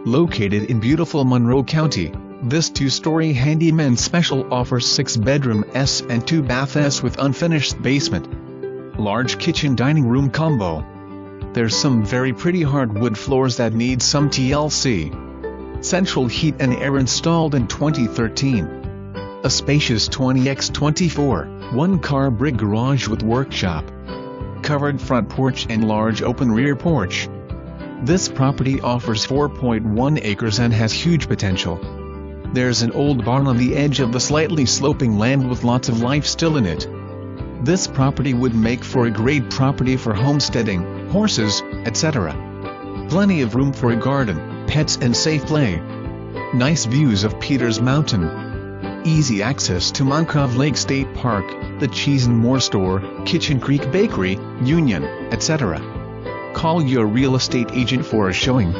Located in beautiful Monroe County, this 2-story handyman special offers 6-bedroom S and 2-bath S with unfinished basement. Large kitchen dining room combo. There's some very pretty hardwood floors that need some TLC. Central heat and air installed in 2013. A spacious 20x24, 1-car brick garage with workshop. Covered front porch and large open rear porch. This property offers 4.1 acres and has huge potential. There's an old barn on the edge of the slightly sloping land with lots of life still in it. This property would make for a great property for homesteading, horses, etc. Plenty of room for a garden, pets and safe play. Nice views of Peters Mountain. Easy access to Moncove Lake State Park, the Cheese and More Store, Kitchen Creek Bakery, Union, etc. Call your real estate agent for a showing.